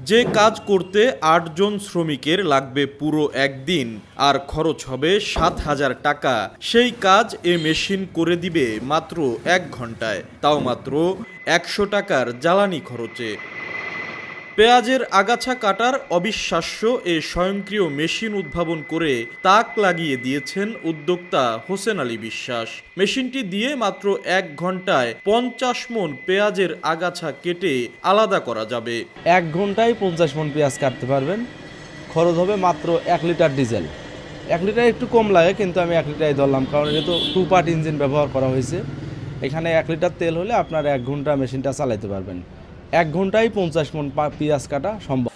যে কাজ করতে ৮ জন শ্রমিকের লাগবে পুরো একদিন আর খরচ হবে ৭,০০০ টাকা, সেই কাজ এ মেশিন করে দিবে মাত্র ১ ঘন্টায়, তাও মাত্র ১০০ টাকার জ্বালানি খরচে। পেঁয়াজের আগাছা কাটার অবিশ্বাস্য এ স্বয়ংক্রিয় মেশিন উদ্ভাবন করে তাক লাগিয়ে দিয়েছেন উদ্যোক্তা হোসেন আলী বিশ্বাস। মেশিনটি দিয়ে মাত্র ১ ঘন্টায় ৫০ মণ পেঁয়াজের আগাছা কেটে আলাদা করা যাবে। ১ ঘন্টায় ৫০ মণ পেঁয়াজ কাটতে পারবেন। খরচ হবে মাত্র ১ লিটার ডিজেল। ১ লিটার একটু কম লাগে, কিন্তু আমি ১ লিটারই ধরলাম, কারণ এটা তো 2 পার্ট ইঞ্জিন ব্যবহার করা হয়েছে। এখানে ১ লিটার তেল হলে আপনার ১ ঘন্টা মেশিনটা চালাতে পারবেন। ১ ঘন্টায় ৫০ মণ পেঁয়াজ কাটা সম্ভব।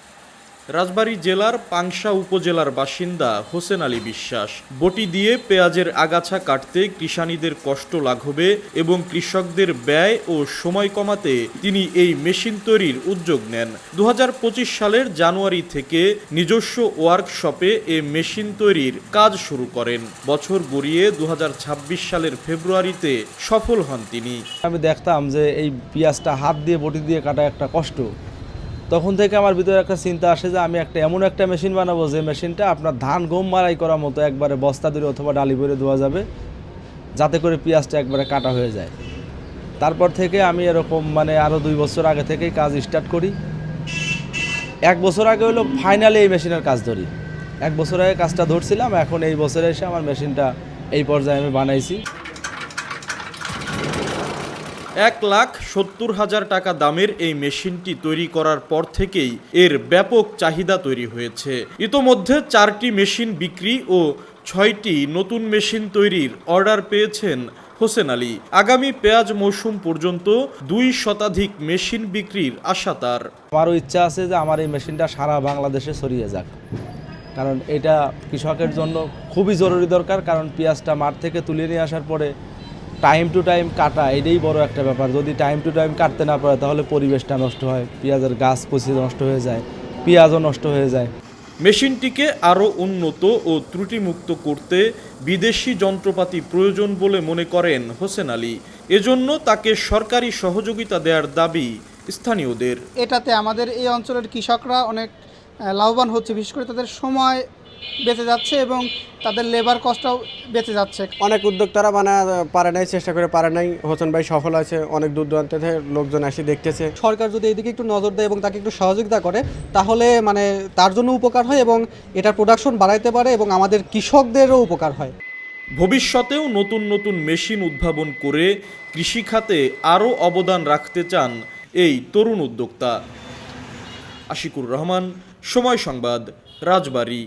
রাজবাড়ী জেলার পাংশা উপজেলার বাসিন্দা হোসেন আলী বিশ্বাস বটি দিয়ে পেঁয়াজের আগাছা কাটতে কৃষানীদের কষ্ট লাঘবে এবং কৃষকদের ব্যয় ও সময় কমাতে তিনি এই মেশিন তৈরির উদ্যোগ নেন। ২০২৫ সালের জানুয়ারি থেকে নিজস্ব ওয়ার্কশপে এ মেশিন তৈরির কাজ শুরু করেন। বছর গড়িয়ে ২০২৬ সালের ফেব্রুয়ারিতে সফল হন তিনি। আমি দেখতাম যে এই পেঁয়াজটা হাত দিয়ে বটি দিয়ে কাটা একটা কষ্ট। তখন থেকে আমার ভিতরে একটা চিন্তা আসে যে আমি এমন একটা মেশিন বানাবো যে মেশিনটা আপনার ধান গম মারাই করার মতো একবারে বস্তা ধরে অথবা ডালি ভরে দেওয়া যাবে, যাতে করে পেঁয়াজটা একবারে কাটা হয়ে যায়। তারপর থেকে আমি এরকম আরও ২ বছর আগে থেকেই কাজ স্টার্ট করি। ১ বছর আগে হলো ফাইনালি এই মেশিনের কাজ ধরি। ১ বছর আগে কাজটা ধরছিলাম, এখন এই বছরে এসে আমার মেশিনটা এই পর্যায়ে আমি বানাইছি। ১,৭০,০০০ টাকা দামের এই মেশিনটি তৈরি করার পর থেকেই এর ব্যাপক চাহিদা তৈরি হয়েছে। ইতোমধ্যে ৪টি মেশিন বিক্রি ও ৬টি নতুন মেশিন তৈরির অর্ডার পেয়েছেন হোসেন আলী। আগামী পেঁয়াজ মৌসুম পর্যন্ত ২ শতাধিক মেশিন বিক্রির আশা তার। আমারও ইচ্ছা আছে যে আমার এই মেশিনটা সারা বাংলাদেশে ছড়িয়ে যাক, কারণ এটা কৃষকের জন্য খুবই জরুরি দরকার। কারণ পেঁয়াজটা মাঠ থেকে তুলে নিয়ে আসার পরে টাইম টু টাইম কাটা, এটাই বড় একটা ব্যাপার। যদি টাইম টু টাইম কাটতে না পারে তাহলে পরিবেশটা নষ্ট হয়, পেঁয়াজের গাছ পচে নষ্ট হয়ে যায়, পেঁয়াজও নষ্ট হয়ে যায়। মেশিনটিকে আরও উন্নত ও ত্রুটিমুক্ত করতে বিদেশি যন্ত্রপাতি প্রয়োজন বলে মনে করেন হোসেন আলী। এজন্য তাকে সরকারি সহযোগিতা দেওয়ার দাবি স্থানীয়দের। এটাতে আমাদের এই অঞ্চলের কৃষকরা অনেক লাভবান হচ্ছে, বিশেষ করে তাদের সময় বেঁচে যাচ্ছে এবং তাদের লেবার কস্টটাও বেঁচে যাচ্ছে। অনেক উদ্যোক্তারা পারে নাই, চেষ্টা করে পারে নাই। হোসেন ভাই সফল আছে, অনেক দূর দূরান্ত থেকে লোকজন এসে দেখতেছে। সরকার যদি এদিকে একটু নজর দেয় এবং তাকে একটু সহযোগিতা করে, তাহলে তার জন্য উপকার হয় এবং এটার প্রোডাকশন বাড়াইতে পারে এবং আমাদের কৃষকদেরও উপকার হয়। ভবিষ্যতেও নতুন নতুন মেশিন উদ্ভাবন করে কৃষিখাতে আরও অবদান রাখতে চান এই তরুণ উদ্যোক্তা। আশিকুর রহমান, সময় সংবাদ, রাজবাড়ী।